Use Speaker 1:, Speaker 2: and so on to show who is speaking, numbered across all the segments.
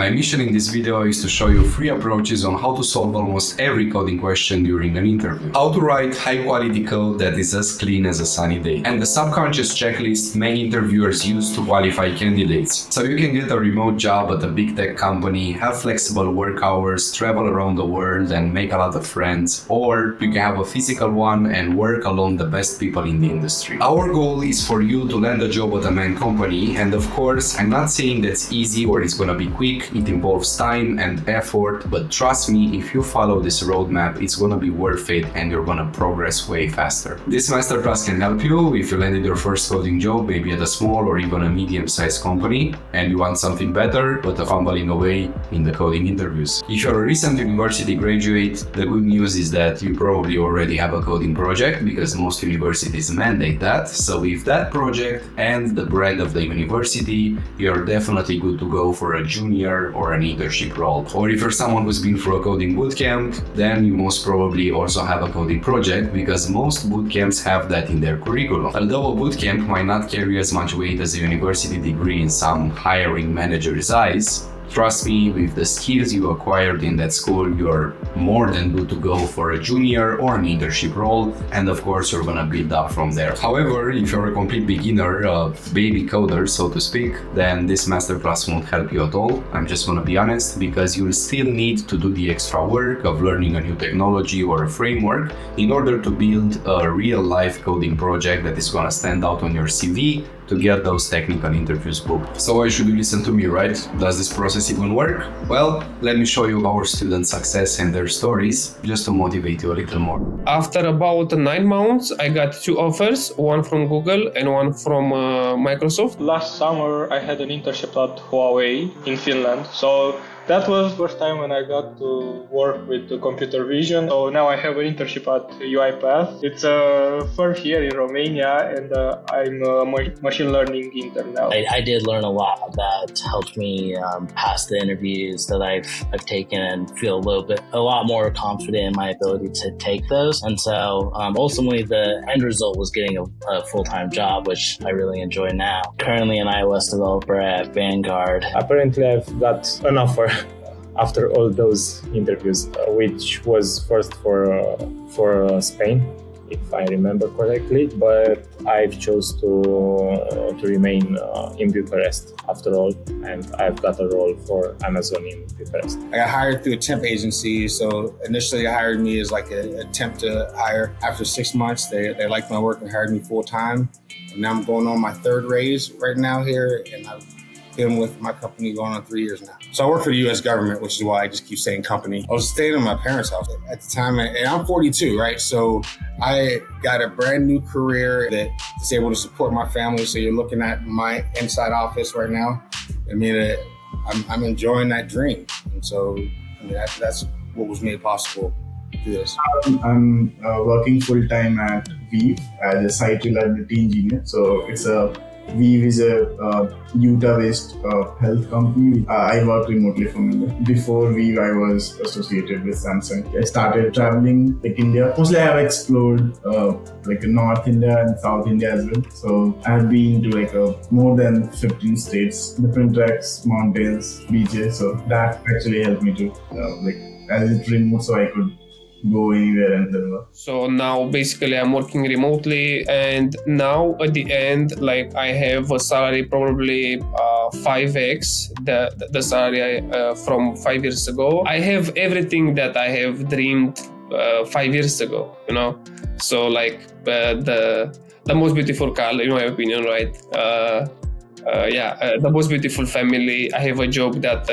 Speaker 1: My mission in this video is to show you 3 approaches on how to solve almost every coding question during an interview. How to write high-quality code that is as clean as a sunny day. And the subconscious checklist many interviewers use to qualify candidates. So you can get a remote job at a big tech company, have flexible work hours, travel around the world and make a lot of friends. Or you can have a physical one and work along the best people in the industry. Our goal is for you to land a job at a MAANG company. And of course, I'm not saying that's easy or it's gonna be quick. It involves time and effort, but trust me, if you follow this roadmap, it's gonna be worth it and you're gonna progress way faster. This masterclass can help you if you landed your first coding job, maybe at a small or even a medium-sized company, and you want something better, but fumbling away in the coding interviews. If you're a recent university graduate, the good news is that you probably already have a coding project because most universities mandate that. So with that project and the brand of the university, you're definitely good to go for a junior or an internship role. Or if you're someone who's been through a coding bootcamp, then you most probably also have a coding project because most bootcamps have that in their curriculum. Although a bootcamp might not carry as much weight as a university degree in some hiring manager's eyes, trust me, with the skills you acquired in that school, you're more than good to go for a junior or an internship role, and of course you're gonna build up from there. However, if you're a complete beginner, a baby coder, so to speak, then this masterclass won't help you at all. I'm just gonna be honest, because you'll still need to do the extra work of learning a new technology or a framework in order to build a real-life coding project that is gonna stand out on your CV to get those technical interviews booked. So why should you listen to me, right? Does this process even work? Well, let me show you our student success and their stories just to motivate you a little more.
Speaker 2: After about 9 months, I got 2 offers, one from Google and one from Microsoft.
Speaker 3: Last summer, I had an internship at Huawei in Finland. So that was the first time when I got to work with the computer vision. So now I have an internship at UiPath. It's a firm here in Romania, and I'm a machine learning intern now.
Speaker 4: I did learn a lot that helped me pass the interviews that I've taken and feel a lot more confident in my ability to take those. And so ultimately the end result was getting a full-time job, which I really enjoy now. Currently an iOS developer at Vanguard.
Speaker 5: Apparently I've got an offer after all those interviews, which was first for Spain, if I remember correctly, but I've chose to remain in Bucharest after all, and I've got a role for Amazon in Bucharest.
Speaker 6: I got hired through a temp agency, so initially they hired me as like a temp to hire. After 6 months, they liked my work and hired me full time. And now I'm going on my 3rd raise right now here, and I've been with my company going on 3 years now. So I work for the U.S. government, which is why I just keep saying company. I was staying in my parents' house at the time, and I'm 42, right? So I got a brand new career that is able to support my family. So you're looking at my inside office right now. I mean, I'm enjoying that dream. And so I mean, that's what was made possible through this.
Speaker 7: I'm working full-time at Weave as a site reliability engineer. So Weave is a Utah-based health company. I work remotely from India. Before Weave, I was associated with Samsung. I started traveling like India. Mostly I have explored like North India and South India as well. So I've been to like more than 15 states, different treks, mountains, beaches. So that actually helped me to as it's remote, so I could go anywhere and then work.
Speaker 2: So now basically I'm working remotely, and now at the end, like I have a salary probably 5x the salary from 5 years ago. I have everything that I have dreamed 5 years ago, you know. So like the most beautiful car, in my opinion, right? The most beautiful family. I have a job that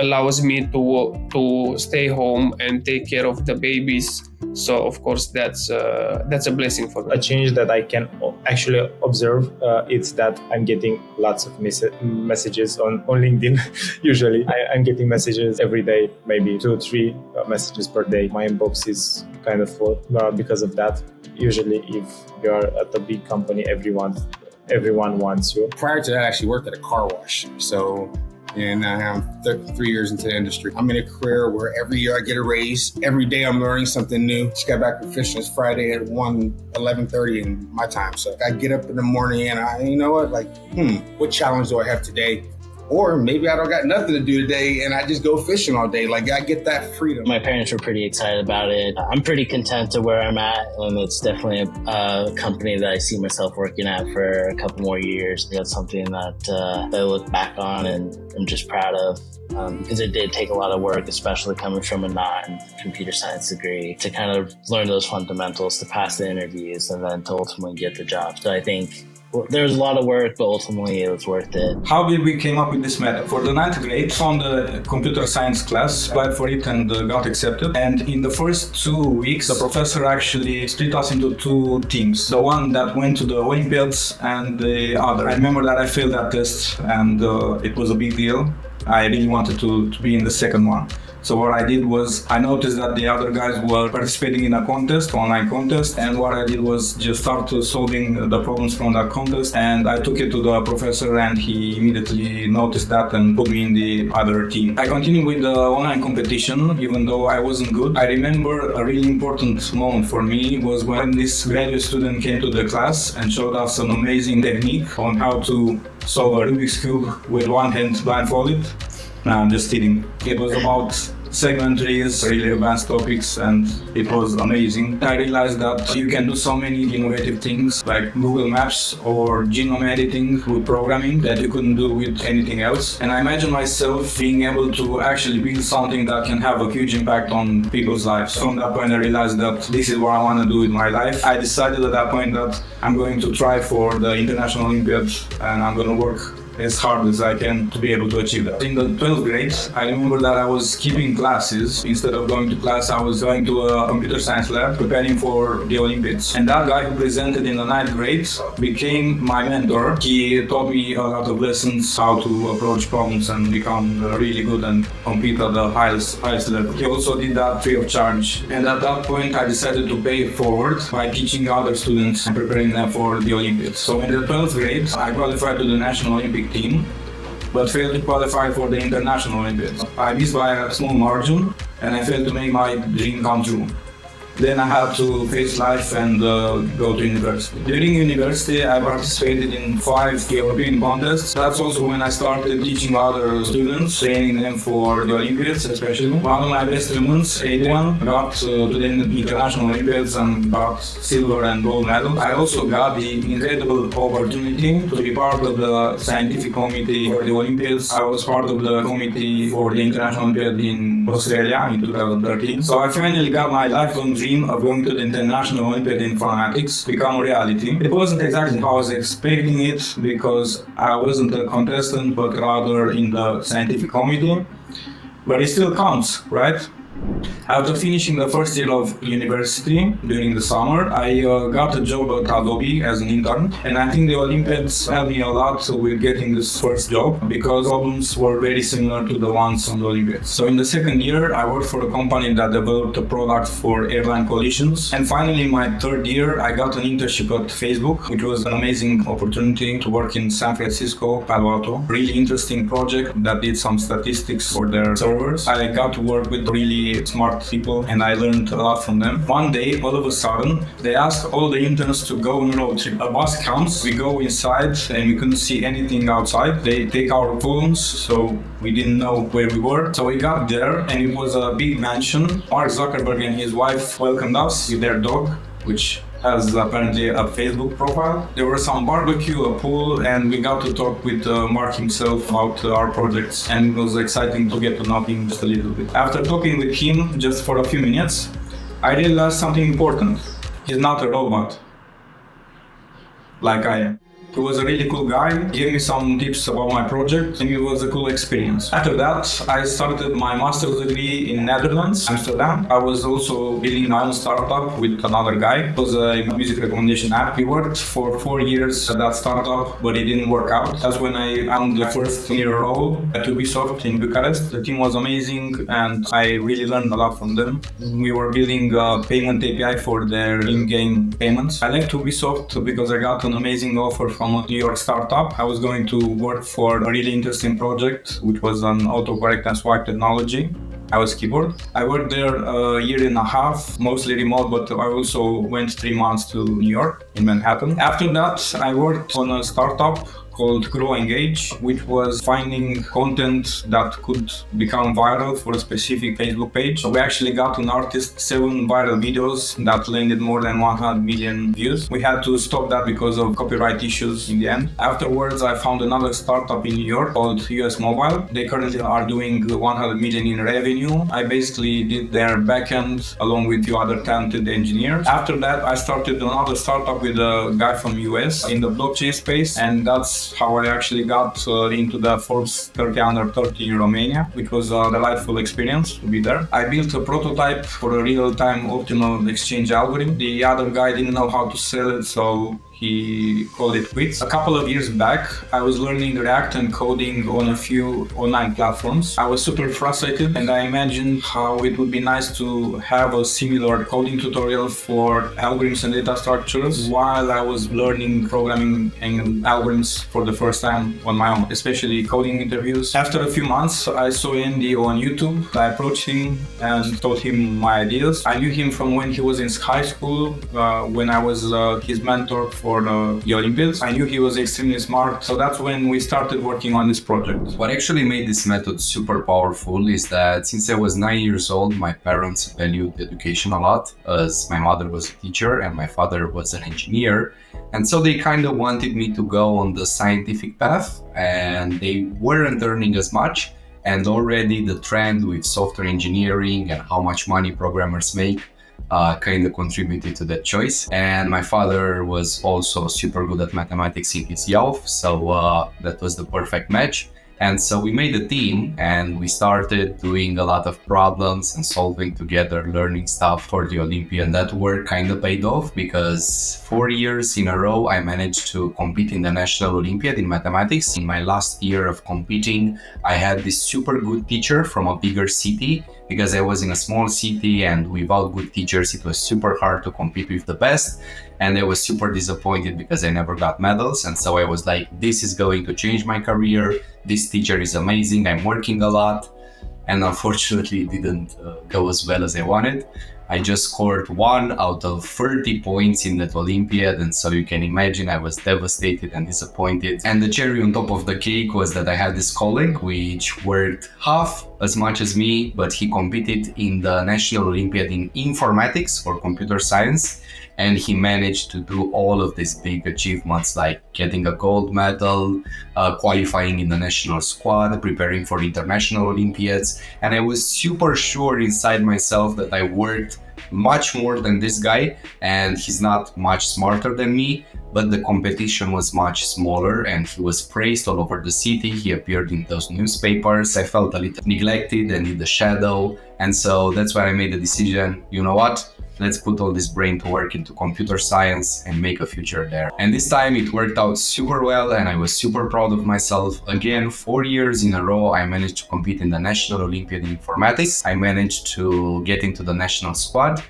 Speaker 2: allows me to stay home and take care of the babies. So of course that's a blessing for me.
Speaker 5: A change that I can actually observe is that I'm getting lots of messages on LinkedIn. Usually I'm getting messages every day, maybe 2 or 3 messages per day. My inbox is kind of full because of that. Usually if you're at a big company, everyone wants you.
Speaker 6: Prior to that, I actually worked at a car wash. And I'm 3 years into the industry. I'm in a career where every year I get a raise. Every day I'm learning something new. Just got back from fishing. It's Friday at 11:30 in my time. So I get up in the morning and you know what? What challenge do I have today? Or maybe I don't got nothing to do today and I just go fishing all day. Like, I get that freedom.
Speaker 4: My parents were pretty excited about it. I'm pretty content to where I'm at, and it's definitely a company that I see myself working at for a couple more years. That's something that I look back on and I'm just proud of. Because it did take a lot of work, especially coming from a non-computer science degree, to kind of learn those fundamentals, to pass the interviews, and then to ultimately get the job. So I think there was a lot of work, but ultimately it was worth it.
Speaker 8: How did we came up with this method? For the 9th grade, found a computer science class, applied for it and got accepted. And in the first 2 weeks, the professor actually split us into 2 teams. The one that went to the Olympiads and the other. I remember that I failed that test and it was a big deal. I really wanted to be in the second one. So what I did was, I noticed that the other guys were participating in a contest, online contest, and what I did was just start solving the problems from that contest, and I took it to the professor and he immediately noticed that and put me in the other team. I continued with the online competition, even though I wasn't good. I remember a really important moment for me was when this graduate student came to the class and showed us an amazing technique on how to solve a Rubik's Cube with one hand blindfolded. No, I'm just kidding. It was about segment trees, really advanced topics, and it was amazing. I realized that you can do so many innovative things like Google Maps or genome editing with programming that you couldn't do with anything else. And I imagine myself being able to actually build something that can have a huge impact on people's lives. From that point, I realized that this is what I want to do with my life. I decided at that point that I'm going to try for the International Olympiad and I'm going to work as hard as I can to be able to achieve that. In the 12th grade, I remember that I was skipping classes. Instead of going to class, I was going to a computer science lab preparing for the Olympics. And that guy who presented in the 9th grade became my mentor. He taught me a lot of lessons, how to approach problems and become really good and compete at the highest level. He also did that free of charge. And at that point, I decided to pay it forward by teaching other students and preparing them for the Olympics. So in the 12th grade, I qualified to the National Olympic team, but failed to qualify for the International Olympiads. I missed by a small margin and I failed to make my dream come true. Then I had to face life and go to university. During university, I participated in 5 European contests. That's also when I started teaching other students, training them for the Olympiads especially. One of my best students, 81, got to the International Olympiads and got silver and gold medals. I also got the incredible opportunity to be part of the scientific committee for the Olympiads. I was part of the committee for the International Olympiad in Australia in 2013. So I finally got my lifelong dream of going to the International Olympiad in Informatics become a reality. It wasn't exactly how I was expecting it because I wasn't a contestant but rather in the scientific committee. But it still counts, right? After finishing the first year of university during the summer, I got a job at Adobe as an intern, and I think the Olympiads helped me a lot with getting this first job because problems were very similar to the ones on the Olympiads. So in the second year, I worked for a company that developed a product for airline collisions, and finally in my 3rd year, I got an internship at Facebook, which was an amazing opportunity to work in San Francisco, Palo Alto. Really interesting project that did some statistics for their servers. I got to work with really smart people and I learned a lot from them. One day, all of a sudden, they asked all the interns to go on a road trip. A bus comes, we go inside and we couldn't see anything outside. They take our phones, so we didn't know where we were. So we got there and it was a big mansion. Mark Zuckerberg and his wife welcomed us with their dog, which has apparently a Facebook profile. There was some barbecue, a pool, and we got to talk with Mark himself about our projects, and it was exciting to get to know him just a little bit. After talking with him just for a few minutes, I realized something important. He's not a robot, like I am. He was a really cool guy, gave me some tips about my project, and it was a cool experience. After that, I started my master's degree in Netherlands, Amsterdam. I was also building my own startup with another guy. It was a music recommendation app. We worked for 4 years at that startup, but it didn't work out. That's when I found the first senior role at Ubisoft in Bucharest. The team was amazing, and I really learned a lot from them. We were building a payment API for their in-game payments. I left Ubisoft because I got an amazing offer from a New York startup. I was going to work for a really interesting project, which was an autocorrect and swipe technology. I was keyboard. I worked there a year and a half, mostly remote, but I also went 3 months to New York in Manhattan. After that, I worked on a startup called Grow Engage, which was finding content that could become viral for a specific Facebook page. So we actually got an artist 7 viral videos that landed more than 100 million views. We had to stop that because of copyright issues in the end. Afterwards, I found another startup in New York called US Mobile. They currently are doing 100 million in revenue. I basically did their backend along with 2 other talented engineers. After that, I started another startup with a guy from US in the blockchain space, and that's how I actually got into the Forbes 30 under 30 in Romania, which was a delightful experience to be there. I built a prototype for a real-time optimal exchange algorithm. The other guy didn't know how to sell it, so he called it quits. A couple of years back, I was learning React and coding on a few online platforms. I was super frustrated, and I imagined how it would be nice to have a similar coding tutorial for algorithms and data structures while I was learning programming and algorithms for the first time on my own, especially coding interviews. After a few months, I saw Andy on YouTube. I approached him and told him my ideas. I knew him from when he was in high school, when I was his mentor for the Olympiads. I knew he was extremely smart, so that's when we started working on this project.
Speaker 1: What actually made this method super powerful is that since I was 9 years old, my parents valued education a lot, as my mother was a teacher and my father was an engineer. And so they kind of wanted me to go on the scientific path, and they weren't earning as much. And already the trend with software engineering and how much money programmers make kind of contributed to that choice. And my father was also super good at mathematics in his youth, so that was the perfect match. And so we made a team and we started doing a lot of problems and solving together, learning stuff for the Olympia. And that work kind of paid off because 4 years in a row, I managed to compete in the National Olympiad in mathematics. In my last year of competing, I had this super good teacher from a bigger city because I was in a small city, and without good teachers, it was super hard to compete with the best. And I was super disappointed because I never got medals. And so I was like, this is going to change my career. This teacher is amazing. I'm working a lot. And unfortunately, it didn't go as well as I wanted. I just scored 1 out of 30 points in that Olympiad. And so you can imagine I was devastated and disappointed. And the cherry on top of the cake was that I had this colleague which worked half as much as me, but he competed in the National Olympiad in informatics or computer science. And he managed to do all of these big achievements like getting a gold medal, qualifying in the national squad, preparing for international Olympiads. And I was super sure inside myself that I worked much more than this guy, and he's not much smarter than me, but the competition was much smaller and he was praised all over the city. He appeared in those newspapers. I felt a little neglected and in the shadow. And so that's why I made the decision, you know what? Let's put all this brain to work into computer science and make a future there. And this time it worked out super well and I was super proud of myself. Again, 4 years in a row, I managed to compete in the National Olympiad in Informatics. I managed to get into the national squad.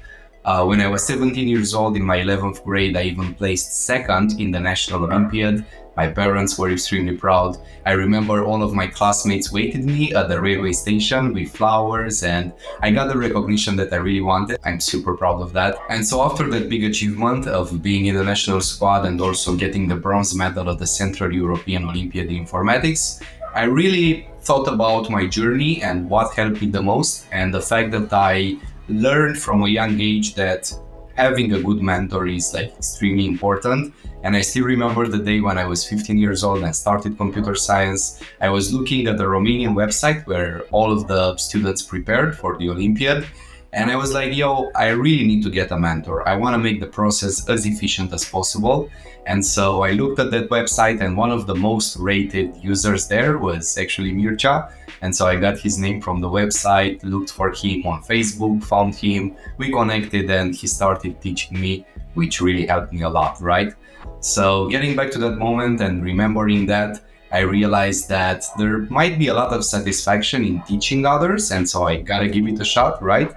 Speaker 1: When I was 17 years old in my 11th grade, I even placed second in the National Olympiad. My parents were extremely proud. I remember all of my classmates waited me at the railway station with flowers, and I got the recognition that I really wanted. I'm super proud of that. And so after that big achievement of being in the national squad and also getting the bronze medal at the Central European Olympiad in Informatics, I really thought about my journey and what helped me the most, and the fact that I learned from a young age that having a good mentor is like extremely important. And I still remember the day when I was 15 years old and I started computer science. I was looking at the Romanian website where all of the students prepared for the Olympiad. And I was like, yo, I really need to get a mentor. I want to make the process as efficient as possible. And so I looked at that website, and one of the most rated users there was actually Mircea. And so I got his name from the website, looked for him on Facebook, found him, we connected, and he started teaching me, which really helped me a lot, right? So getting back to that moment and remembering that, I realized that there might be a lot of satisfaction in teaching others, and so I gotta give it a shot, right?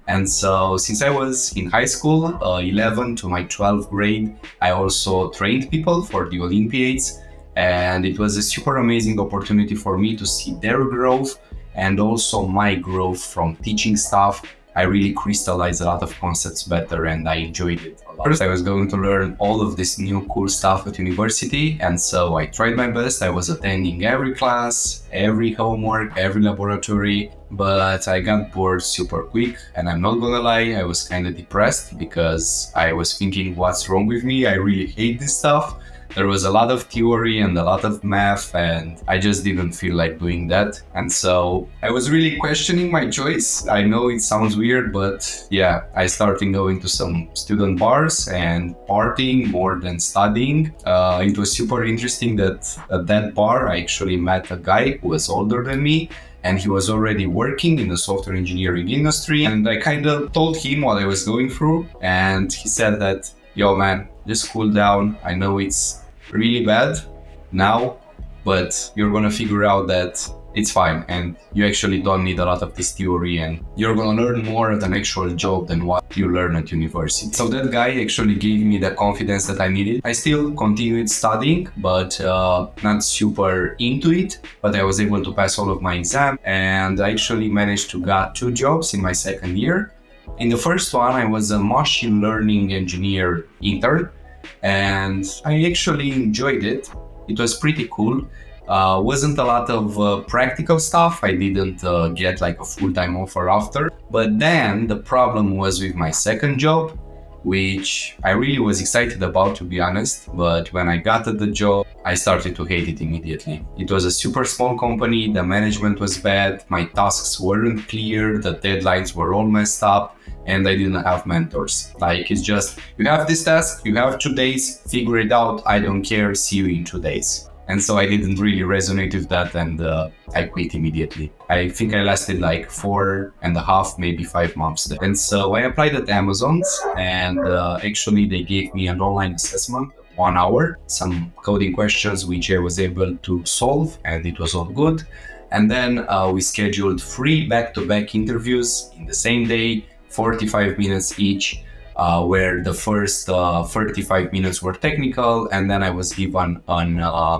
Speaker 1: And so since I was in high school, 11 to my 12th grade, I also trained people for the Olympiads. And it was a super amazing opportunity for me to see their growth and also my growth from teaching stuff I really crystallized a lot of concepts better and I enjoyed it a lot. First, I was going to learn all of this new cool stuff at university, and so I tried my best. I was attending every class, every homework, every laboratory, but I got bored super quick, and I'm not gonna lie, I was kind of depressed because I was thinking, what's wrong with me? I really hate this stuff. There was a lot of theory and a lot of math, and I just didn't feel like doing that. And so I was really questioning my choice. I know it sounds weird, but yeah, I started going to some student bars and partying more than studying. It was super interesting that at that bar, I actually met a guy who was older than me, and he was already working in the software engineering industry. And I kind of told him what I was going through, and he said that, yo man, just cool down. I know it's really bad now, but you're gonna figure out that it's fine and you actually don't need a lot of this theory, and you're gonna learn more at an actual job than what you learn at university. So that guy actually gave me the confidence that I needed. I still continued studying, but not super into it, but I was able to pass all of my exams, and I actually managed to get 2 jobs in my second year. In the first one, I was a machine learning engineer intern, and I actually enjoyed it. It was pretty cool. Wasn't a lot of practical stuff. I didn't get like a full-time offer after. But then the problem was with my second job, which I really was excited about, to be honest. But when I got at the job, I started to hate it immediately. It was a super small company, the management was bad, my tasks weren't clear, the deadlines were all messed up, and I didn't have mentors. Like, it's just, you have this task, you have 2 days, figure it out, I don't care, see you in 2 days. And so I didn't really resonate with that, and I quit immediately. I think I lasted like 4.5, maybe 5 months there. And so I applied at Amazon's, and actually they gave me an online assessment, 1 hour, some coding questions which I was able to solve, and it was all good. And then we scheduled 3 back-to-back interviews in the same day, 45 minutes each, where the first 35 minutes were technical, and then I was given an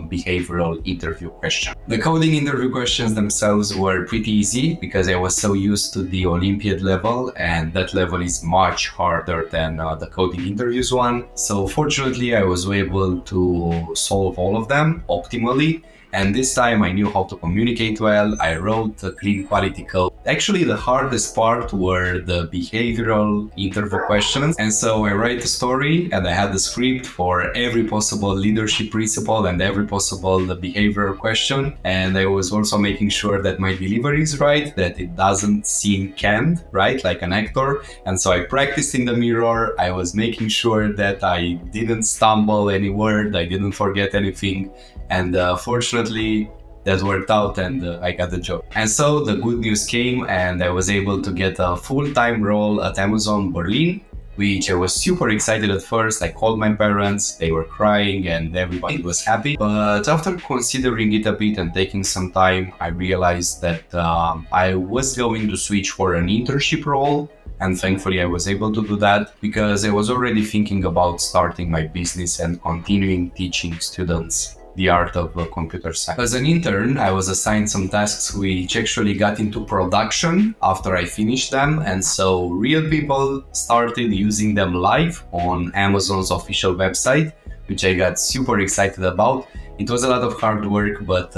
Speaker 1: behavioral interview question. The coding interview questions themselves were pretty easy because I was so used to the Olympiad level, and that level is much harder than the coding interviews one. So fortunately, I was able to solve all of them optimally. And this time I knew how to communicate well. I wrote a clean quality code. Actually, the hardest part were the behavioral interview questions. And so I write the story, and I had the script for every possible leadership principle and every possible behavioral question. And I was also making sure that my delivery is right, that it doesn't seem canned, right, like an actor. And so I practiced in the mirror. I was making sure that I didn't stumble any word, I didn't forget anything. And fortunately, that worked out, and I got the job. And so the good news came, and I was able to get a full-time role at Amazon Berlin, which I was super excited at first. I called my parents, they were crying, and everybody was happy. But after considering it a bit and taking some time, I realized that I was going to switch for an internship role. And thankfully I was able to do that because I was already thinking about starting my business and continuing teaching students the art of computer science. As an intern, I was assigned some tasks which actually got into production after I finished them, and so real people started using them live on Amazon's official website, which I got super excited about. It was a lot of hard work, but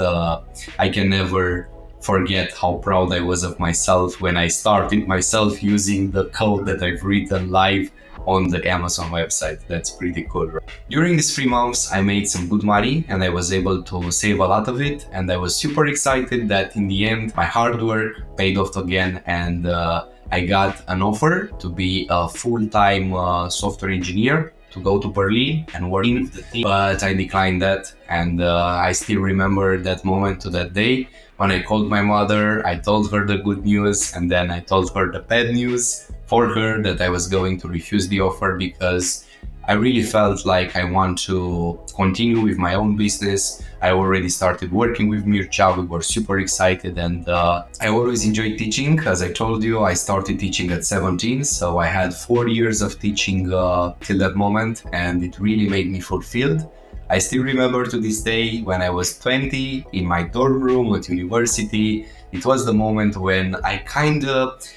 Speaker 1: I can never forget how proud I was of myself when I started myself using the code that I've written live on the Amazon website. That's pretty cool, right? During these 3 months, I made some good money, and I was able to save a lot of it. And I was super excited that in the end, my hard work paid off again, and I got an offer to be a full-time software engineer to go to Berlin and work in the team. But I declined that, and I still remember that moment to that day. When I called my mother, I told her the good news, and then I told her the bad news for her, that I was going to refuse the offer because I really felt like I want to continue with my own business. I already started working with Mircea, we were super excited, and I always enjoyed teaching. As I told you, I started teaching at 17, so I had 4 years of teaching till that moment, and it really made me fulfilled. I still remember to this day when I was 20 in my dorm room at university. It was the moment when I kind of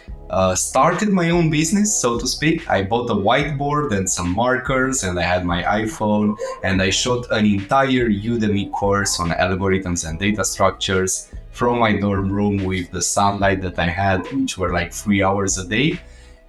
Speaker 1: started my own business, so to speak. I bought a whiteboard and some markers, and I had my iPhone, and I shot an entire Udemy course on algorithms and data structures from my dorm room with the sunlight that I had, which were like 3 hours a day.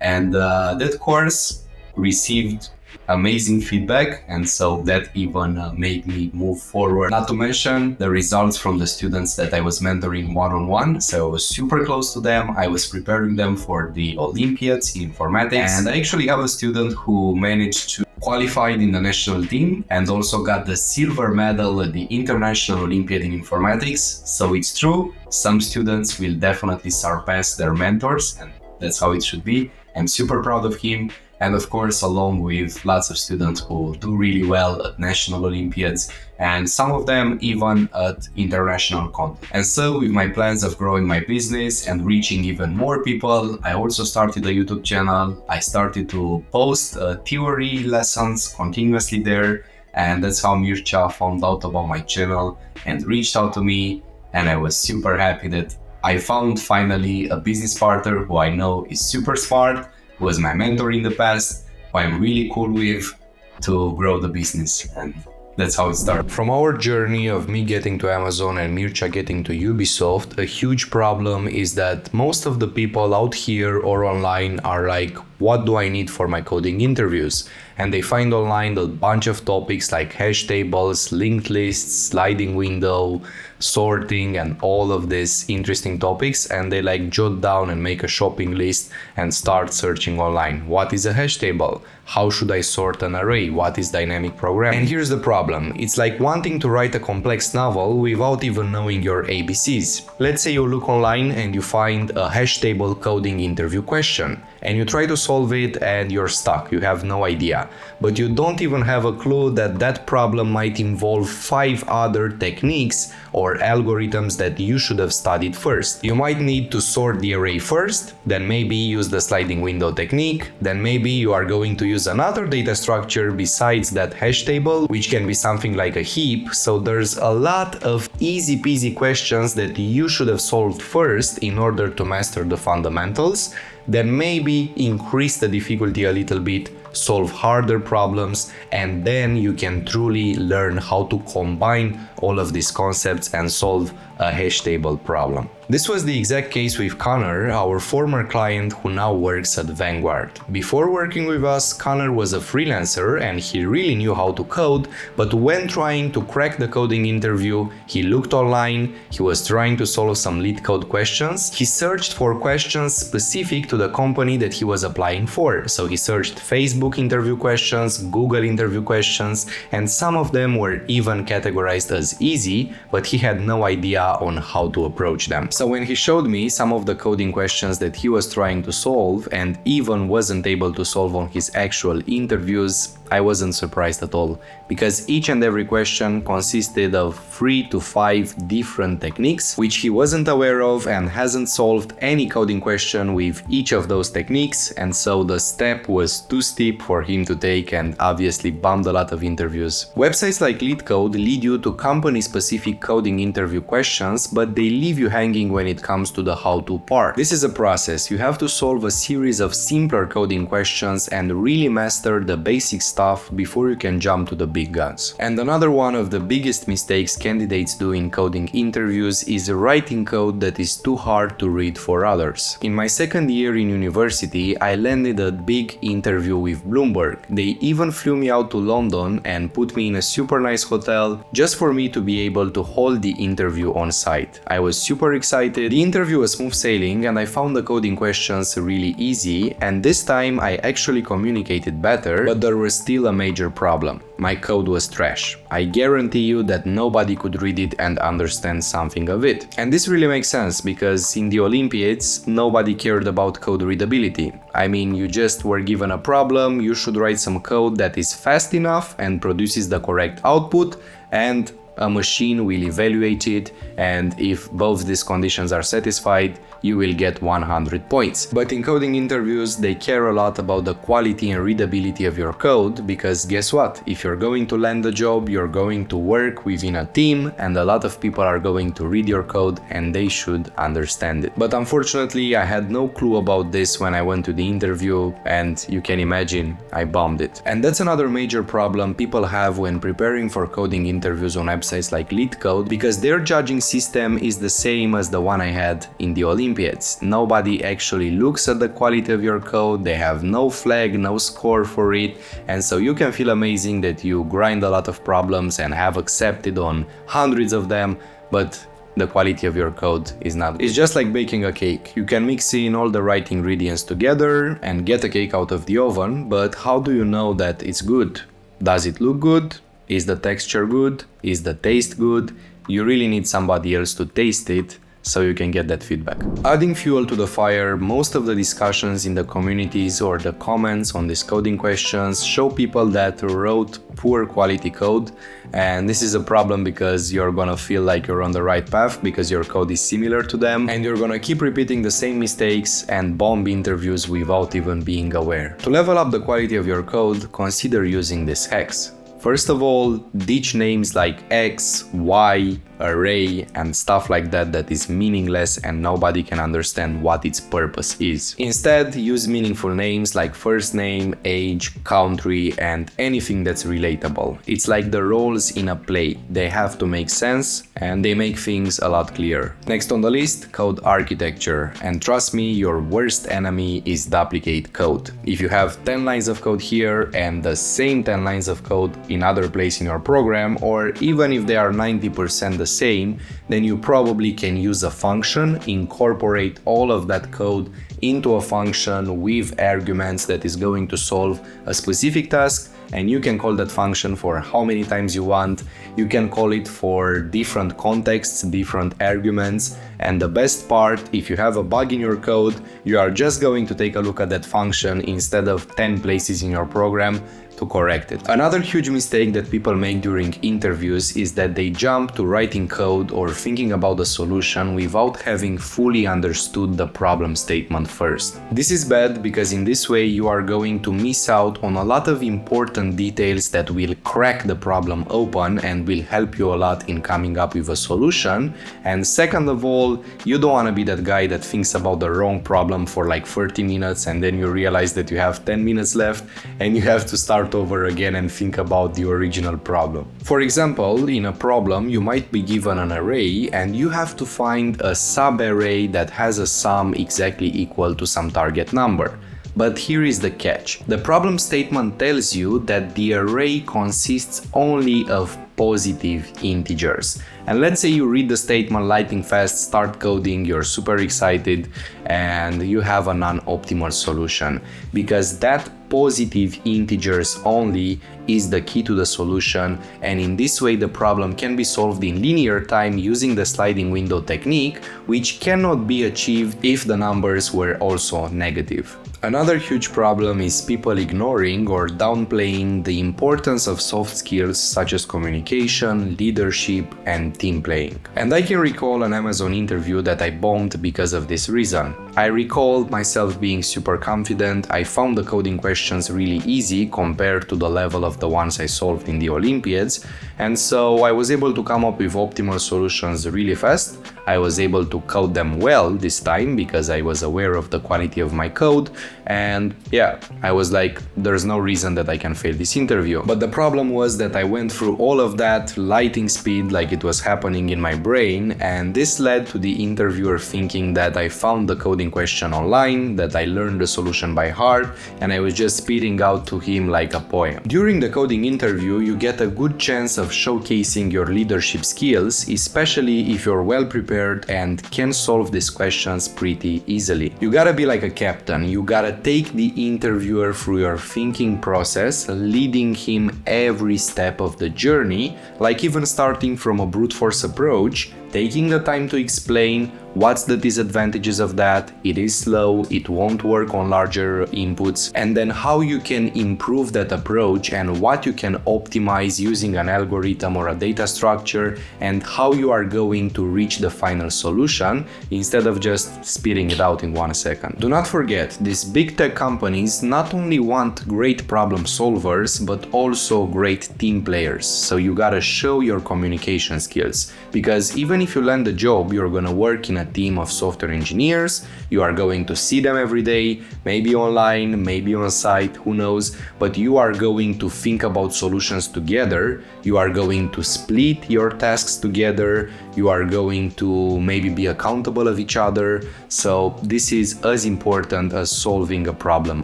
Speaker 1: And that course received amazing feedback, and so that even made me move forward. Not to mention the results from the students that I was mentoring one-on-one, so I was super close to them. I was preparing them for the Olympiads in informatics, and I actually have a student who managed to qualify in the national team and also got the silver medal at the International Olympiad in Informatics. So it's true, some students will definitely surpass their mentors, and that's how it should be. I'm super proud of him. And of course, along with lots of students who do really well at national Olympiads, and some of them even at international contests. And so with my plans of growing my business and reaching even more people, I also started a YouTube channel. I started to post theory lessons continuously there. And that's how Mircea found out about my channel and reached out to me. And I was super happy that I found finally a business partner who I know is super smart, who was my mentor in the past, who I'm really cool with to grow the business. And that's how it started. From our journey of me getting to Amazon and Mircea getting to Ubisoft, a huge problem is that most of the people out here or online are like, what do I need for my coding interviews? And they find online a bunch of topics like hash tables, linked lists, sliding window, sorting, and all of these interesting topics, and they like jot down and make a shopping list and start searching online. What is a hash table? How should I sort an array? What is dynamic programming? And here's the problem. It's like wanting to write a complex novel without even knowing your ABCs. Let's say you look online and you find a hash table coding interview question, and you try to solve it and you're stuck. You have no idea. But you don't even have a clue that that problem might involve 5 other techniques or algorithms that you should have studied first. You might need to sort the array first, then maybe use the sliding window technique, then maybe you are going to use another data structure besides that hash table, which can be something like a heap. So there's a lot of easy peasy questions that you should have solved first in order to master the fundamentals, then maybe increase the difficulty a little bit, solve harder problems, and then you can truly learn how to combine all of these concepts and solve a hash table problem. This was the exact case with Connor, our former client who now works at Vanguard. Before working with us, Connor was a freelancer and he really knew how to code, but when trying to crack the coding interview, he looked online, he was trying to solve some lead code questions, he searched for questions specific to the company that he was applying for. So he searched Facebook interview questions, Google interview questions, and some of them were even categorized as easy, but he had no idea on how to approach them. So when he showed me some of the coding questions that he was trying to solve and even wasn't able to solve on his actual interviews, I wasn't surprised at all, because each and every question consisted of 3 to 5 different techniques, which he wasn't aware of and hasn't solved any coding question with each of those techniques, and so the step was too steep for him to take and obviously bummed a lot of interviews. Websites like LeetCode lead you to company-specific coding interview questions, but they leave you hanging when it comes to the how-to part. This is a process. You have to solve a series of simpler coding questions and really master the basic stuff before you can jump to the big guns. And another one of the biggest mistakes candidates do in coding interviews is writing code that is too hard to read for others. In my second year in university, I landed a big interview with Bloomberg. They even flew me out to London and put me in a super nice hotel just for me to be able to hold the interview on site. I was super excited. The interview was smooth sailing and I found the coding questions really easy, and this time I actually communicated better, but there was still a major problem. My code was trash. I guarantee you that nobody could read it and understand something of it. And this really makes sense because in the Olympiads, nobody cared about code readability. I mean, you just were given a problem, you should write some code that is fast enough and produces the correct output, and a machine will evaluate it, and if both these conditions are satisfied, you will get 100 points. But in coding interviews, they care a lot about the quality and readability of your code, because guess what? If you're going to land a job, you're going to work within a team, and a lot of people are going to read your code and they should understand it. But unfortunately, I had no clue about this when I went to the interview, and you can imagine I bombed it. And that's another major problem people have when preparing for coding interviews on websites like LeetCode, because their judging system is the same as the one I had in the Olympiads. Nobody actually looks at the quality of your code, they have no flag, no score for it, and so you can feel amazing that you grind a lot of problems and have accepted on hundreds of them, but the quality of your code is not. It's just like baking a cake. You can mix in all the right ingredients together and get a cake out of the oven, but how do you know that it's good? Does it look good? Is the texture good? Is the taste good? You really need somebody else to taste it so you can get that feedback. Adding fuel to the fire, most of the discussions in the communities or the comments on these coding questions show people that wrote poor quality code, and this is a problem because you're gonna feel like you're on the right path because your code is similar to them, and you're gonna keep repeating the same mistakes and bomb interviews without even being aware. To level up the quality of your code, consider using these hacks. First of all, ditch names like X, Y, array, and stuff like that is meaningless and nobody can understand what its purpose is. Instead, use meaningful names like first name, age, country, and anything that's relatable. It's like the roles in a play. They have to make sense and they make things a lot clearer. Next on the list, code architecture. And trust me, your worst enemy is duplicate code. If you have 10 lines of code here and the same 10 lines of code in other place in your program, or even if they are 90% the same, then you probably can use a function, incorporate all of that code into a function with arguments that is going to solve a specific task, and you can call that function for how many times you want. You can call it for different contexts, different arguments, and the best part, if you have a bug in your code, you are just going to take a look at that function instead of 10 places in your program to correct it. Another huge mistake that people make during interviews is that they jump to writing code or thinking about a solution without having fully understood the problem statement first. This is bad because in this way you are going to miss out on a lot of important details that will crack the problem open and will help you a lot in coming up with a solution. And second of all, you don't want to be that guy that thinks about the wrong problem for like 30 minutes and then you realize that you have 10 minutes left and you have to start over again and think about the original problem. For example, in a problem you might be given an array and you have to find a sub-array that has a sum exactly equal to some target number. But here is the catch. The problem statement tells you that the array consists only of positive integers. And let's say you read the statement lightning fast, start coding, you're super excited, and you have a non-optimal solution, because that positive integers only is the key to the solution, and in this way the problem can be solved in linear time using the sliding window technique, which cannot be achieved if the numbers were also negative. Another huge problem is people ignoring or downplaying the importance of soft skills such as communication, leadership, and team playing. And I can recall an Amazon interview that I bombed because of this reason. I recall myself being super confident, I found the coding questions really easy compared to the level of the ones I solved in the Olympiads, and so I was able to come up with optimal solutions really fast. I was able to code them well this time because I was aware of the quality of my code, and yeah, I was like, there's no reason that I can fail this interview. But the problem was that I went through all of that lightning speed like it was happening in my brain, and this led to the interviewer thinking that I found the coding question online, that I learned the solution by heart, and I was just spitting out to him like a poem. During the coding interview, you get a good chance of showcasing your leadership skills, especially if you're well prepared and can solve these questions pretty easily. You gotta be like a captain, you gotta take the interviewer through your thinking process, leading him every step of the journey, like even starting from a brute force approach, taking the time to explain what's the disadvantages of that, it is slow, it won't work on larger inputs, and then how you can improve that approach and what you can optimize using an algorithm or a data structure, and how you are going to reach the final solution instead of just spitting it out in 1 second. Do not forget, these big tech companies not only want great problem solvers, but also great team players. So you gotta show your communication skills, because even if you land a job, you're gonna work in a team of software engineers, you are going to see them every day, maybe online, maybe on site, who knows, but you are going to think about solutions together, you are going to split your tasks together, you are going to maybe be accountable of each other. So this is as important as solving a problem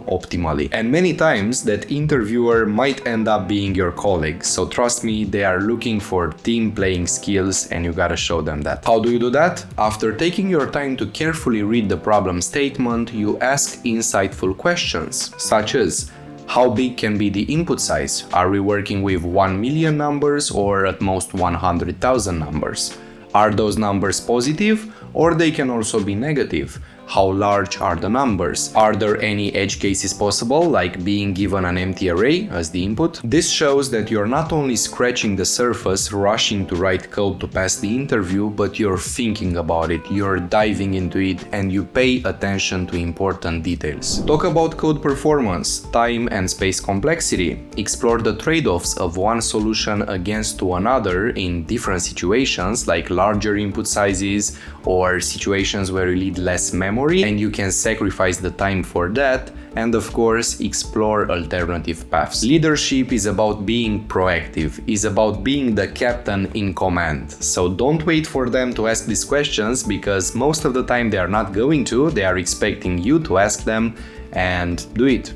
Speaker 1: optimally. And many times that interviewer might end up being your colleague. So trust me, they are looking for team playing skills and you gotta show them that. How do you do that? After taking your time to carefully read the problem statement, you ask insightful questions, such as, how big can be the input size? Are we working with 1 million numbers or at most 100,000 numbers? Are those numbers positive or they can also be negative? How large are the numbers? Are there any edge cases possible, like being given an empty array as the input? This shows that you're not only scratching the surface, rushing to write code to pass the interview, but you're thinking about it, you're diving into it, and you pay attention to important details. Talk about code performance, time and space complexity. Explore the trade-offs of one solution against to another in different situations, like larger input sizes or situations where you need less memory and you can sacrifice the time for that, and of course explore alternative paths. Leadership is about being proactive, is about being the captain in command. So don't wait for them to ask these questions, because most of the time they are not going to, they are expecting you to ask them, and do it.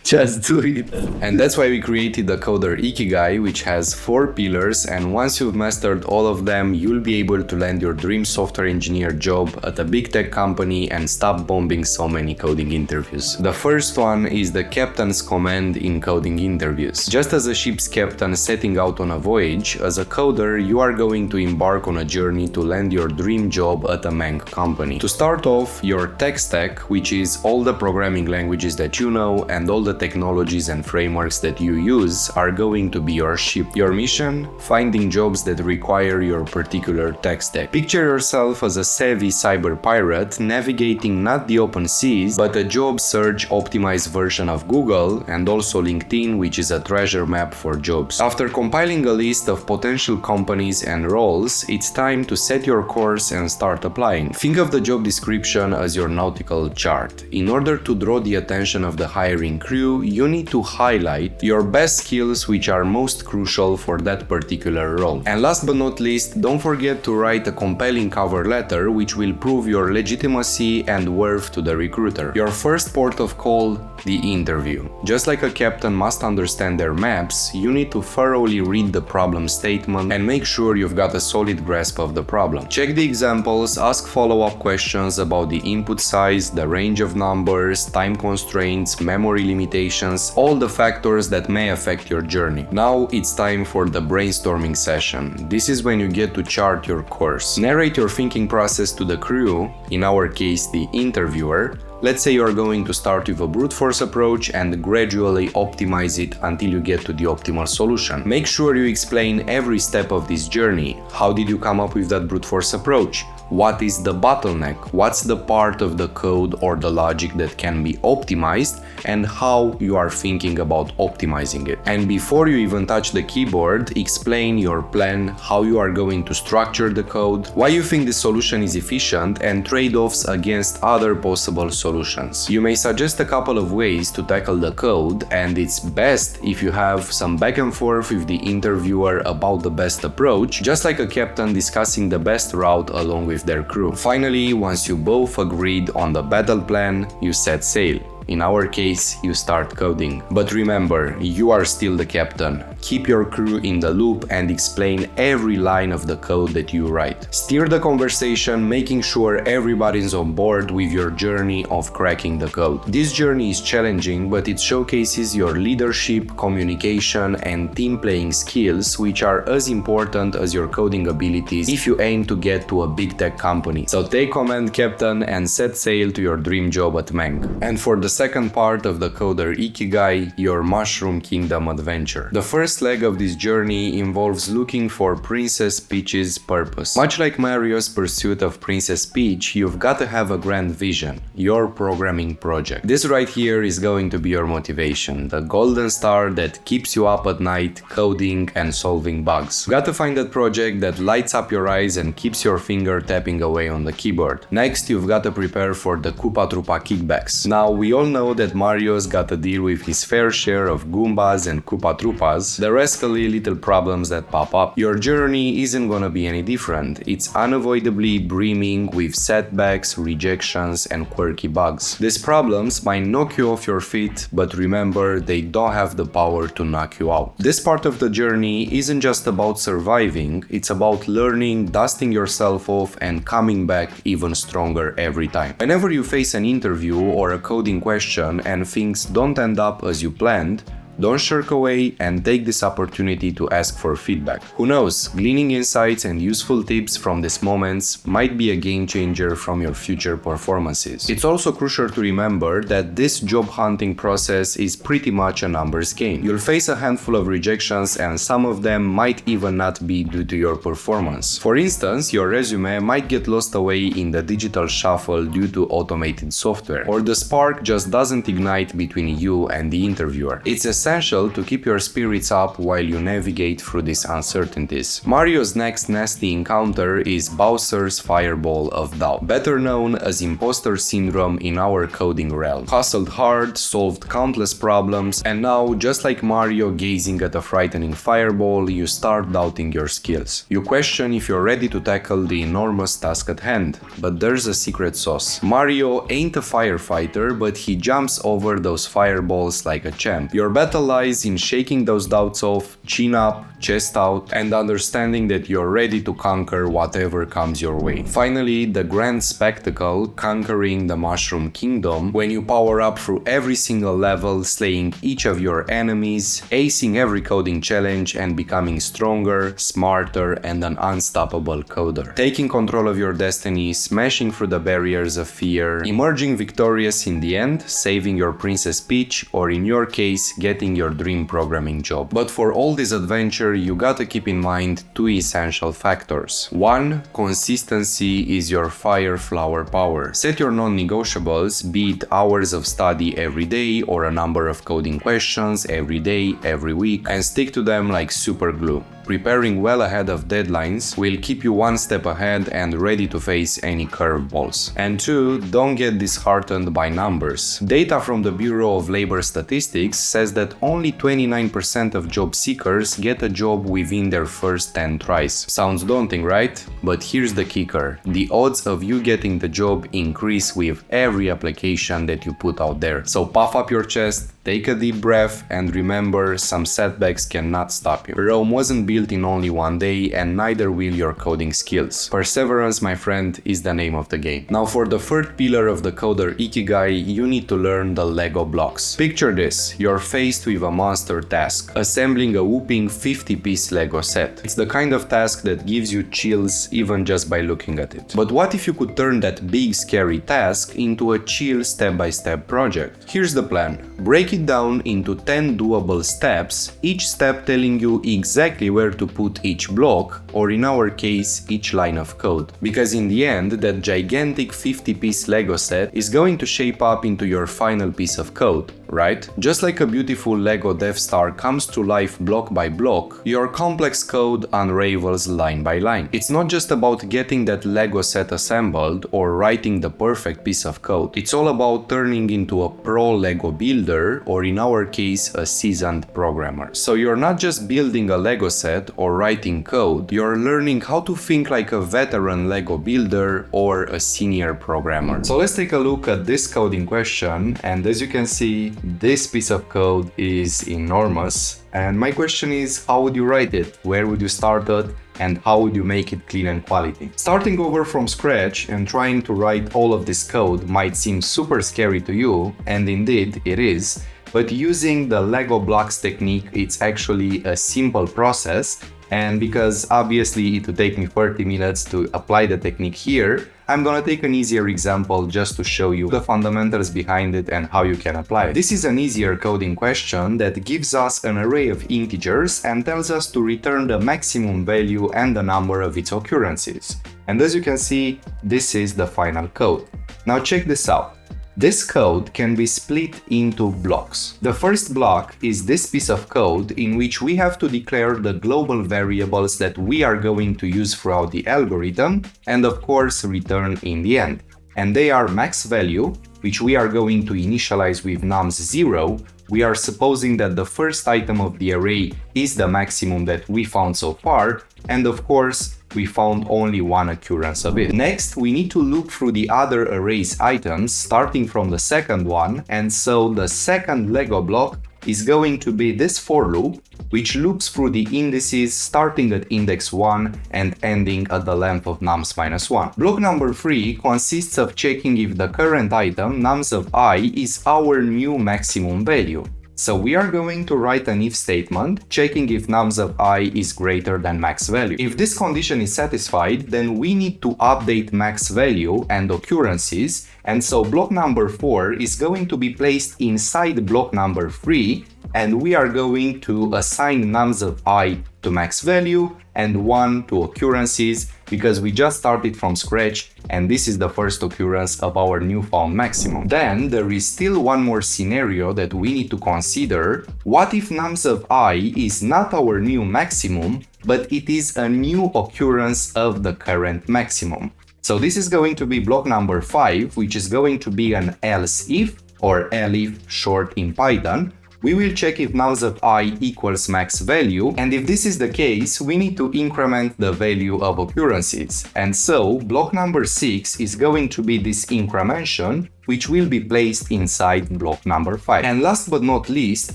Speaker 1: Just do it. And that's why we created the Coder Ikigai, which has 4 pillars, and once you've mastered all of them, you'll be able to land your dream software engineer job at a big tech company and stop bombing so many coding interviews. The first one is the captain's command in coding interviews. Just as a ship's captain setting out on a voyage, as a coder, you are going to embark on a journey to land your dream job at a MAANG company. To start off, your tech stack, which is all the programming languages that you know and all the technologies and frameworks that you use, are going to be your ship. Your mission? Finding jobs that require your particular tech stack. Picture yourself as a savvy cyber pirate navigating not the open seas, but a job search optimized version of Google and also LinkedIn, which is a treasure map for jobs. After compiling a list of potential companies and roles, it's time to set your course and start applying. Think of the job description as your nautical chart. In order to draw the attention of the hiring crew, you need to highlight your best skills which are most crucial for that particular role. And last but not least, don't forget to write a compelling cover letter which will prove your legitimacy and worth to the recruiter. Your first port of call, the interview. Just like a captain must understand their maps, you need to thoroughly read the problem statement and make sure you've got a solid grasp of the problem. Check the examples, ask follow-up questions about the input size, the range of numbers, time constraints, memory limitations, all the factors that may affect your journey. Now it's time for the brainstorming session. This is when you get to chart your course. Narrate your thinking process to the crew, in our case the interviewer. Let's say you're going to start with a brute force approach and gradually optimize it until you get to the optimal solution. Make sure you explain every step of this journey. How did you come up with that brute force approach? What is the bottleneck? What's the part of the code or the logic that can be optimized, and how you are thinking about optimizing it. And before you even touch the keyboard, explain your plan, how you are going to structure the code, why you think the solution is efficient, and trade-offs against other possible solutions. You may suggest a couple of ways to tackle the code, and it's best if you have some back and forth with the interviewer about the best approach, just like a captain discussing the best route along with their crew. Finally, once you both agreed on the battle plan, you set sail. In our case, you start coding. But remember, you are still the captain. Keep your crew in the loop and explain every line of the code that you write. Steer the conversation, making sure everybody's on board with your journey of cracking the code. This journey is challenging, but it showcases your leadership, communication, and team playing skills, which are as important as your coding abilities if you aim to get to a big tech company. So take command, Captain, and set sail to your dream job at MAANG. And for the second part of the Coder Ikigai, your Mushroom Kingdom adventure. The first leg of this journey involves looking for Princess Peach's purpose. Much like Mario's pursuit of Princess Peach, you've got to have a grand vision, your programming project. This right here is going to be your motivation, the golden star that keeps you up at night coding and solving bugs. Got to find that project that lights up your eyes and keeps your finger tapping away on the keyboard. Next, you've got to prepare for the Koopa Troopa kickbacks. Now, we all know that Mario's got to deal with his fair share of Goombas and Koopa Troopas, the rascally little problems that pop up. Your journey isn't gonna be any different. It's unavoidably brimming with setbacks, rejections, and quirky bugs. These problems might knock you off your feet, but remember, they don't have the power to knock you out. This part of the journey isn't just about surviving, it's about learning, dusting yourself off, and coming back even stronger every time. Whenever you face an interview or a coding question and things don't end up as you planned, don't shirk away and take this opportunity to ask for feedback. Who knows, gleaning insights and useful tips from these moments might be a game changer from your future performances. It's also crucial to remember that this job hunting process is pretty much a numbers game. You'll face a handful of rejections and some of them might even not be due to your performance. For instance, your resume might get lost away in the digital shuffle due to automated software, or the spark just doesn't ignite between you and the interviewer. It's essential to keep your spirits up while you navigate through these uncertainties. Mario's next nasty encounter is Bowser's Fireball of Doubt, better known as imposter syndrome in our coding realm. Hustled hard, solved countless problems, and now, just like Mario gazing at a frightening fireball, you start doubting your skills. You question if you're ready to tackle the enormous task at hand, but there's a secret sauce. Mario ain't a firefighter, but he jumps over those fireballs like a champ. Your battle lies in shaking those doubts off, chin up, chest out, and understanding that you're ready to conquer whatever comes your way. Finally, the grand spectacle, conquering the Mushroom Kingdom, when you power up through every single level, slaying each of your enemies, acing every coding challenge, and becoming stronger, smarter, and an unstoppable coder. Taking control of your destiny, smashing through the barriers of fear, emerging victorious in the end, saving your Princess Peach, or in your case, getting your dream programming job. But for all this adventure, you gotta keep in mind two essential factors. One, consistency is your fire flower power. Set your non-negotiables, be it hours of study every day or a number of coding questions every day, every week, and stick to them like super glue. Preparing well ahead of deadlines will keep you one step ahead and ready to face any curveballs. And two, don't get disheartened by numbers. Data from the Bureau of Labor Statistics says that only 29% of job seekers get a job within their first 10 tries. Sounds daunting, right? But here's the kicker. The odds of you getting the job increase with every application that you put out there. So puff up your chest, take a deep breath, and remember, some setbacks cannot stop you. Rome wasn't built in only one day, and neither will your coding skills. Perseverance, my friend, is the name of the game. Now for the third pillar of the Coder Ikigai, you need to learn the Lego blocks. Picture this, you're faced with a monster task, assembling a whopping 50-piece Lego set. It's the kind of task that gives you chills even just by looking at it. But what if you could turn that big scary task into a chill step-by-step project? Here's the plan. Break it down into 10 doable steps, each step telling you exactly where to put each block, or in our case, each line of code. Because in the end, that gigantic 50-piece Lego set is going to shape up into your final piece of code. right? Just like a beautiful Lego Death Star comes to life block by block, your complex code unravels line by line. It's not just about getting that Lego set assembled or writing the perfect piece of code. It's all about turning into a pro Lego builder, or in our case, a seasoned programmer. So you're not just building a Lego set or writing code, you're learning how to think like a veteran Lego builder or a senior programmer. So let's take a look at this code in question, and as you can see, this piece of code is enormous. And my question is, how would you write it? Where would you start it? And how would you make it clean and quality? Starting over from scratch and trying to write all of this code might seem super scary to you, and indeed it is, but using the Lego blocks technique, it's actually a simple process. And because obviously it would take me 30 minutes to apply the technique here, I'm gonna take an easier example just to show you the fundamentals behind it and how you can apply it. This is an easier coding question that gives us an array of integers and tells us to return the maximum value and the number of its occurrences. And as you can see, this is the final code. Now check this out. This code can be split into blocks. The first block is this piece of code in which we have to declare the global variables that we are going to use throughout the algorithm and of course return in the end. And they are max value, which we are going to initialize with nums 0. We are supposing that the first item of the array is the maximum that we found so far, and of course we found only one occurrence of it. Next, we need to look through the other array's items, starting from the second one, and so the second Lego block is going to be this for loop, which loops through the indices starting at index 1 and ending at the length of nums -1. Block number 3 consists of checking if the current item, nums of I, is our new maximum value. So we are going to write an if statement, checking if nums of I is greater than max value. If this condition is satisfied, then we need to update max value and occurrences, and so block number 4 is going to be placed inside block number 3, and we are going to assign nums of I to max value and 1 to occurrences, because we just started from scratch and this is the first occurrence of our newfound maximum. Then there is still one more scenario that we need to consider. What if nums of I is not our new maximum, but it is a new occurrence of the current maximum? So this is going to be block number 5, which is going to be an else if, or elif short in Python. We will check if nums of I equals max value, and if this is the case, we need to increment the value of occurrences. And so block number 6 is going to be this incrementation, which will be placed inside block number 5. And last but not least,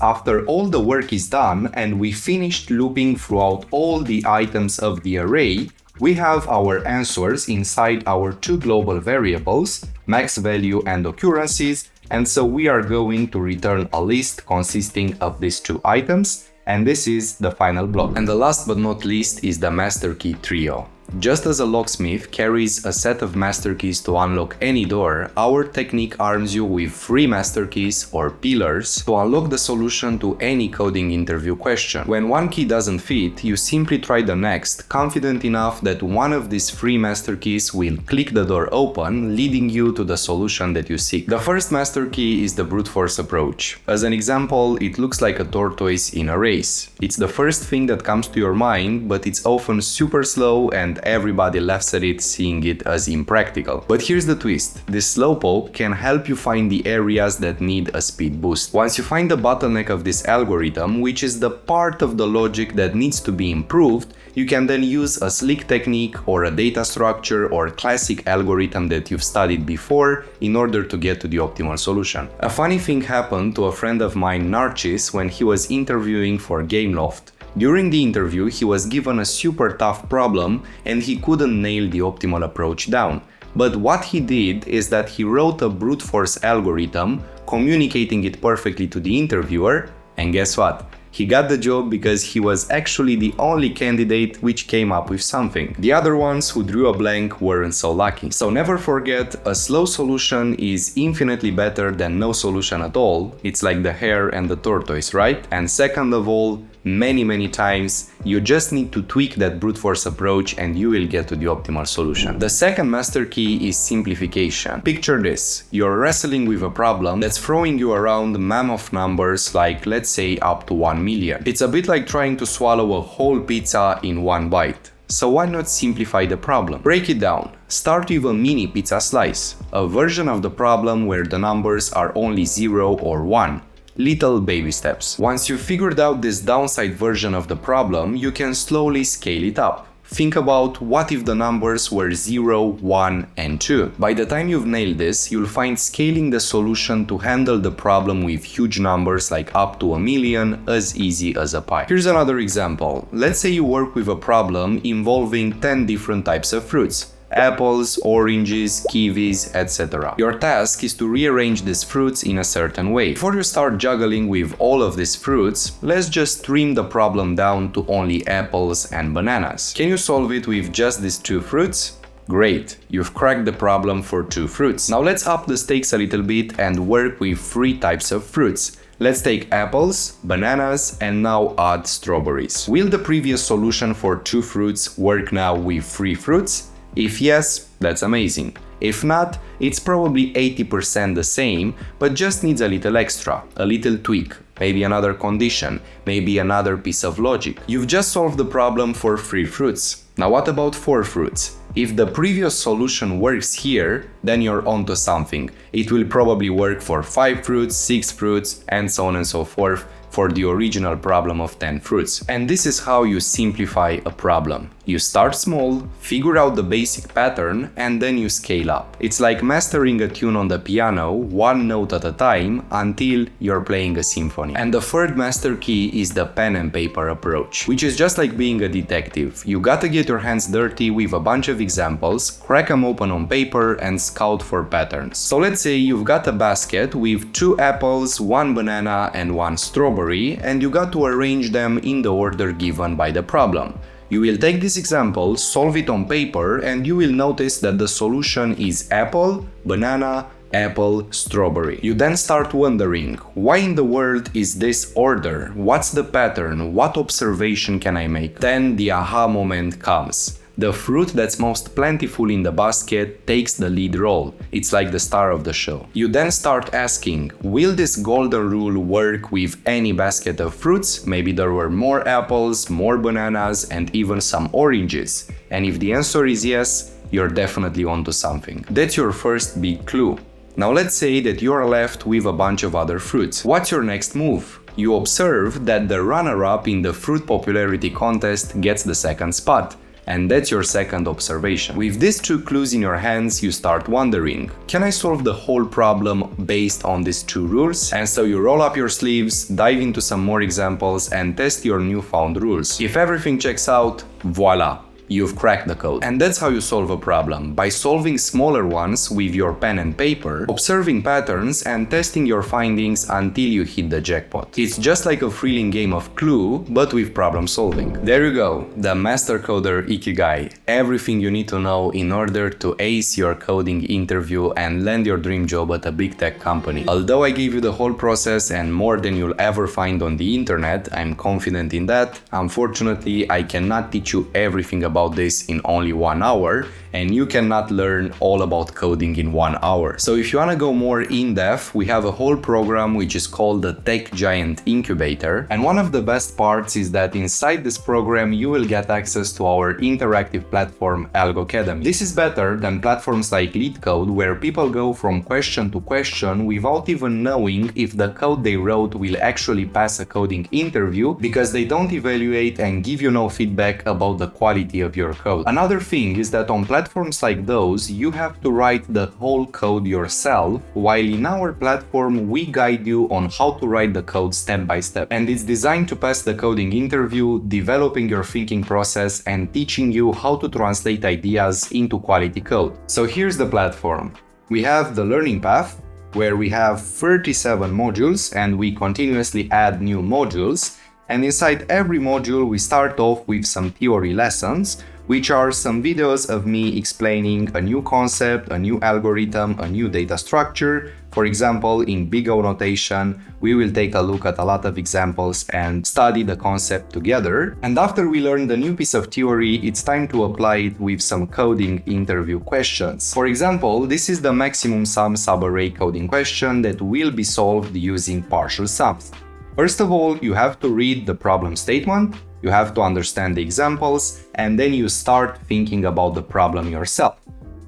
Speaker 1: after all the work is done and we finished looping throughout all the items of the array, we have our answers inside our two global variables, max value and occurrences, and so we are going to return a list consisting of these two items, and this is the final block. And the last but not least is the master key trio. Just as a locksmith carries a set of master keys to unlock any door, our technique arms you with 3 master keys or pillars to unlock the solution to any coding interview question. When one key doesn't fit, you simply try the next, confident enough that one of these 3 master keys will click the door open, leading you to the solution that you seek. The first master key is the brute force approach. As an example, it looks like a tortoise in a race. It's the first thing that comes to your mind, but it's often super slow and everybody laughs at it, seeing it as impractical. But here's the twist. This slowpoke can help you find the areas that need a speed boost. Once you find the bottleneck of this algorithm, which is the part of the logic that needs to be improved, you can then use a slick technique or a data structure or classic algorithm that you've studied before in order to get to the optimal solution. A funny thing happened to a friend of mine, Narcis, when he was interviewing for Gameloft. During the interview, he was given a super tough problem and he couldn't nail the optimal approach down. But what he did is that he wrote a brute force algorithm, communicating it perfectly to the interviewer, and guess what? He got the job because he was actually the only candidate which came up with something. The other ones who drew a blank weren't so lucky. So never forget, a slow solution is infinitely better than no solution at all. It's like the hare and the tortoise, right? And second of all, many times. You just need to tweak that brute force approach and you will get to the optimal solution. The second master key is simplification. Picture this: you're wrestling with a problem that's throwing you around mammoth numbers, like let's say up to 1 million. It's a bit like trying to swallow a whole pizza in one bite. So why not simplify the problem? Break it down. Start with a mini pizza slice, a version of the problem where the numbers are only 0 or 1. Little baby steps. Once you've figured out this downside version of the problem, you can slowly scale it up. Think about what if the numbers were 0, 1, and 2. By the time you've nailed this, you'll find scaling the solution to handle the problem with huge numbers like up to 1 million as easy as a pie. Here's another example. Let's say you work with a problem involving 10 different types of fruits: apples, oranges, kiwis, etc. Your task is to rearrange these fruits in a certain way. Before you start juggling with all of these fruits, let's just trim the problem down to only apples and bananas. Can you solve it with just these 2 fruits? Great, you've cracked the problem for 2 fruits. Now let's up the stakes a little bit and work with 3 types of fruits. Let's take apples, bananas, and now add strawberries. Will the previous solution for 2 fruits work now with 3 fruits? If yes, that's amazing. If not, it's probably 80% the same, but just needs a little extra, a little tweak, maybe another condition, maybe another piece of logic. You've just solved the problem for 3 fruits. Now what about 4 fruits? If the previous solution works here, then you're onto something. It will probably work for 5 fruits, 6 fruits, and so on and so forth for the original problem of 10 fruits. And this is how you simplify a problem. You start small, figure out the basic pattern, and then you scale up. It's like mastering a tune on the piano, one note at a time, until you're playing a symphony. And the third master key is the pen and paper approach, which is just like being a detective. You gotta get your hands dirty with a bunch of examples, crack them open on paper, and scout for patterns. So let's say you've got a basket with 2 apples, 1 banana, and 1 strawberry, and you got to arrange them in the order given by the problem. You will take this example, solve it on paper, and you will notice that the solution is apple, banana, apple, strawberry. You then start wondering, why in the world is this order? What's the pattern? What observation can I make? Then the aha moment comes. The fruit that's most plentiful in the basket takes the lead role. It's like the star of the show. You then start asking, will this golden rule work with any basket of fruits? Maybe there were more apples, more bananas, and even some oranges. And if the answer is yes, you're definitely onto something. That's your first big clue. Now let's say that you're left with a bunch of other fruits. What's your next move? You observe that the runner-up in the fruit popularity contest gets the second spot. And that's your second observation. With these 2 clues in your hands, you start wondering, can I solve the whole problem based on these 2 rules? And so you roll up your sleeves, dive into some more examples, and test your newfound rules. If everything checks out, voila! You've cracked the code. And that's how you solve a problem, by solving smaller ones with your pen and paper, observing patterns, and testing your findings until you hit the jackpot. It's just like a thrilling game of Clue, but with problem solving. There you go, the Master Coder Ikigai. Everything you need to know in order to ace your coding interview and land your dream job at a big tech company. Although I gave you the whole process and more than you'll ever find on the internet, I'm confident in that. Unfortunately, I cannot teach you everything about this in only 1 hour, and you cannot learn all about coding in 1 hour. So if you want to go more in depth, we have a whole program which is called the Tech Giant Incubator, and one of the best parts is that inside this program you will get access to our interactive platform Algo Academy. This is better than platforms like LeetCode, where people go from question to question without even knowing if the code they wrote will actually pass a coding interview, because they don't evaluate and give you no feedback about the quality of your code. Another thing is that on platforms like those, you have to write the whole code yourself, while in our platform we guide you on how to write the code step by step. And it's designed to pass the coding interview, developing your thinking process and teaching you how to translate ideas into quality code. So here's the platform. We have the learning path, where we have 37 modules and we continuously add new modules. And inside every module we start off with some theory lessons, which are some videos of me explaining a new concept, a new algorithm, a new data structure. For example, in big O notation, we will take a look at a lot of examples and study the concept together. And after we learn the new piece of theory, it's time to apply it with some coding interview questions. For example, this is the maximum sum subarray coding question that will be solved using partial sums. First of all, you have to read the problem statement, you have to understand the examples, and then you start thinking about the problem yourself.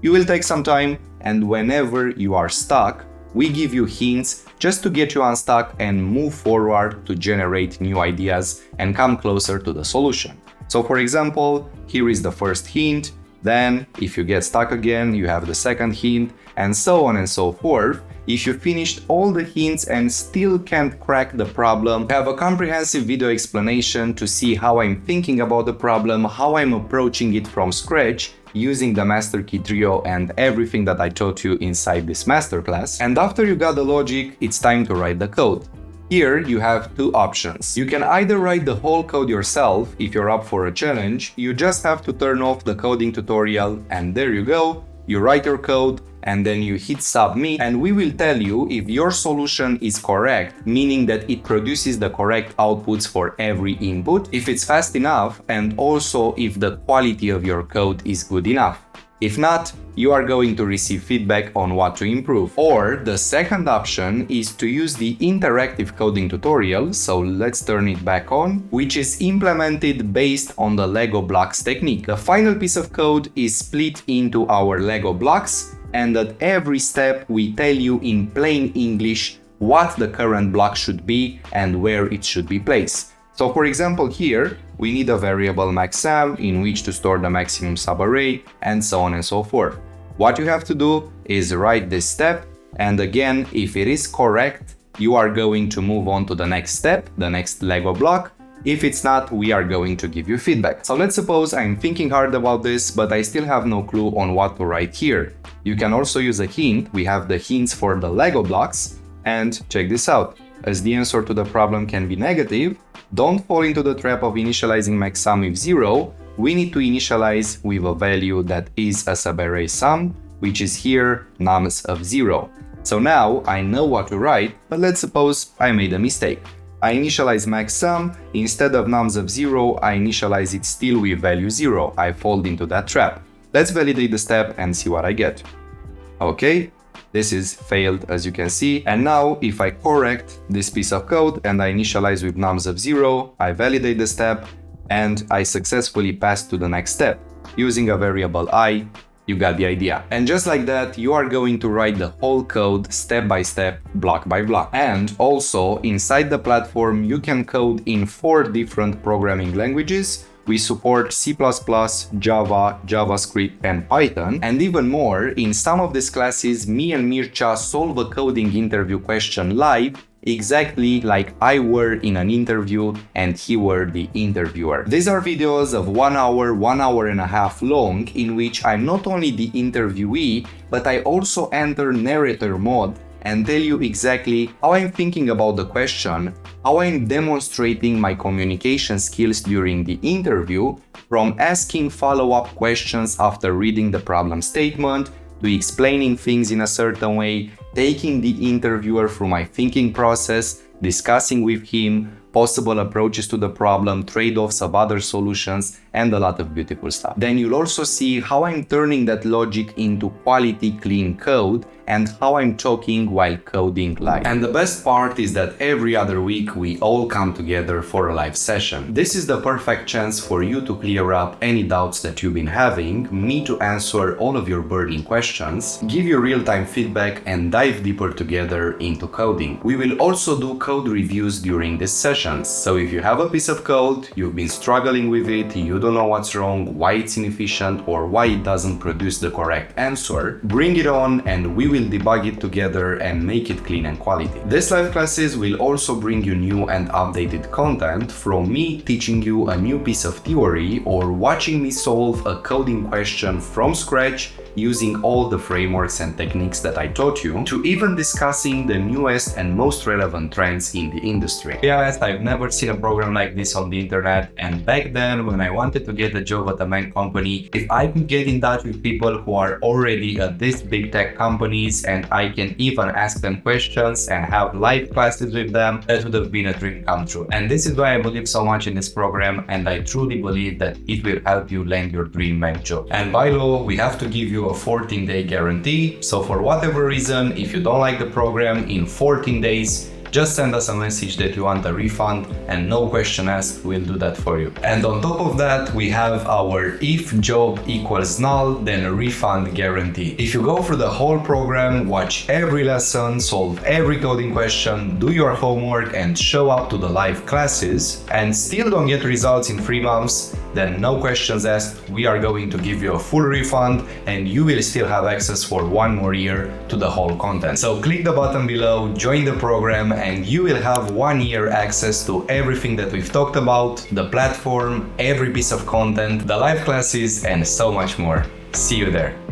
Speaker 1: You will take some time, and whenever you are stuck, we give you hints just to get you unstuck and move forward to generate new ideas and come closer to the solution. So for example, here is the first hint, then if you get stuck again, you have the second hint, and so on and so forth. If you finished all the hints and still can't crack the problem, I have a comprehensive video explanation to see how I'm thinking about the problem, how I'm approaching it from scratch, using the master key trio and everything that I taught you inside this masterclass. And after you got the logic, it's time to write the code. Here you have two options. You can either write the whole code yourself if you're up for a challenge. You just have to turn off the coding tutorial and there you go. You write your code and then you hit submit, and we will tell you if your solution is correct, meaning that it produces the correct outputs for every input, if it's fast enough, and also if the quality of your code is good enough. If not, you are going to receive feedback on what to improve. Or the second option is to use the interactive coding tutorial, so let's turn it back on, which is implemented based on the Lego blocks technique. The final piece of code is split into our Lego blocks, and at every step we tell you in plain English what the current block should be and where it should be placed. So for example here, we need a variable maxsum in which to store the maximum subarray and so on and so forth. What you have to do is write this step, and again, if it is correct, you are going to move on to the next step, the next Lego block. If it's not, we are going to give you feedback. So let's suppose I'm thinking hard about this, but I still have no clue on what to write here. You can also use a hint. We have the hints for the Lego blocks, and check this out. As the answer to the problem can be negative, don't fall into the trap of initializing maxsum with 0. We need to initialize with a value that is a subarray sum, which is here nums of 0. So now I know what to write, but let's suppose I made a mistake. I initialize maxsum, instead of nums of 0, I initialize it still with value 0. I fall into that trap. Let's validate the step and see what I get. Okay, this is failed as you can see. And now if I correct this piece of code and I initialize with nums of 0, I validate the step and I successfully pass to the next step. Using a variable I, you got the idea. And just like that, you are going to write the whole code step by step, block by block. And also inside the platform, you can code in 4 different programming languages. We support C++, Java, JavaScript, and Python. And even more, in some of these classes, me and Mircea solve a coding interview question live, exactly like I were in an interview and he were the interviewer. These are videos of 1 hour, 1 hour and a half long, in which I'm not only the interviewee, but I also enter narrator mode and tell you exactly how I'm thinking about the question, how I'm demonstrating my communication skills during the interview, from asking follow-up questions after reading the problem statement, to explaining things in a certain way, taking the interviewer through my thinking process, discussing with him possible approaches to the problem, trade-offs of other solutions, and a lot of beautiful stuff. Then you'll also see how I'm turning that logic into quality, clean code, and how I'm talking while coding live. And the best part is that every other week we all come together for a live session. This is the perfect chance for you to clear up any doubts that you've been having, me to answer all of your burning questions, give you real-time feedback, and dive deeper together into coding. We will also do code reviews during these sessions. So if you have a piece of code, you've been struggling with it, you don't know what's wrong, why it's inefficient, or why it doesn't produce the correct answer, bring it on and we will debug it together and make it clean and quality. These live classes will also bring you new and updated content from me teaching you a new piece of theory or watching me solve a coding question from scratch using all the frameworks and techniques that I taught you, to even discussing the newest and most relevant trends in the industry. Yeah, I've never seen a program like this on the internet, and back then when I wanted to get a job at a MAANG company, if I could get in touch with people who are already at these big tech companies and I can even ask them questions and have live classes with them, that would have been a dream come true. And this is why I believe so much in this program, and I truly believe that it will help you land your dream MAANG job. And by law, we have to give you a 14-day guarantee. So for whatever reason, if you don't like the program in 14 days, just send us a message that you want a refund, and no question asked, we'll do that for you. And on top of that, we have our if job equals null, then a refund guarantee. If you go through the whole program, watch every lesson, solve every coding question, do your homework and show up to the live classes, and still don't get results in 3 months, then no questions asked, we are going to give you a full refund and you will still have access for 1 more year to the whole content. So click the button below, join the program, and you will have 1 year access to everything that we've talked about, the platform, every piece of content, the live classes, and so much more. See you there.